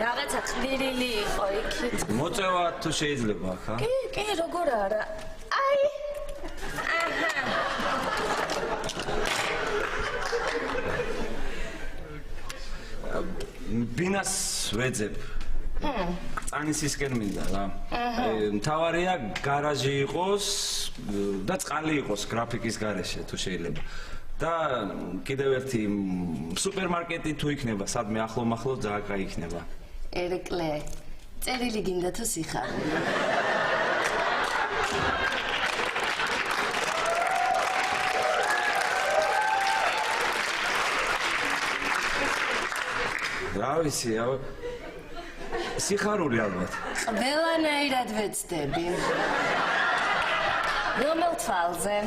რაღაცა ხდირილი იყო იქით. მოწევა თუ შეიძლება აქ, ა? კი, როგორ არა. აი. ბინას ვეძებ. წანისისკენ მინდა რა. მთავარია გარაჟი იყოს და წყალი იყოს გრაფიკის გარეშე თუ შეიძლება. და კიდევ ერთი სუპერმარკეტი თუ იქნება, სადმე ახლო-მახლო ძალიან კაი იქნება. ერეკლე, წერილი გინდა თუ სიხარული? რა ვიცი, სიხარული ალბათ. ყველანაირად ვეცდები. რომელ თვალზე?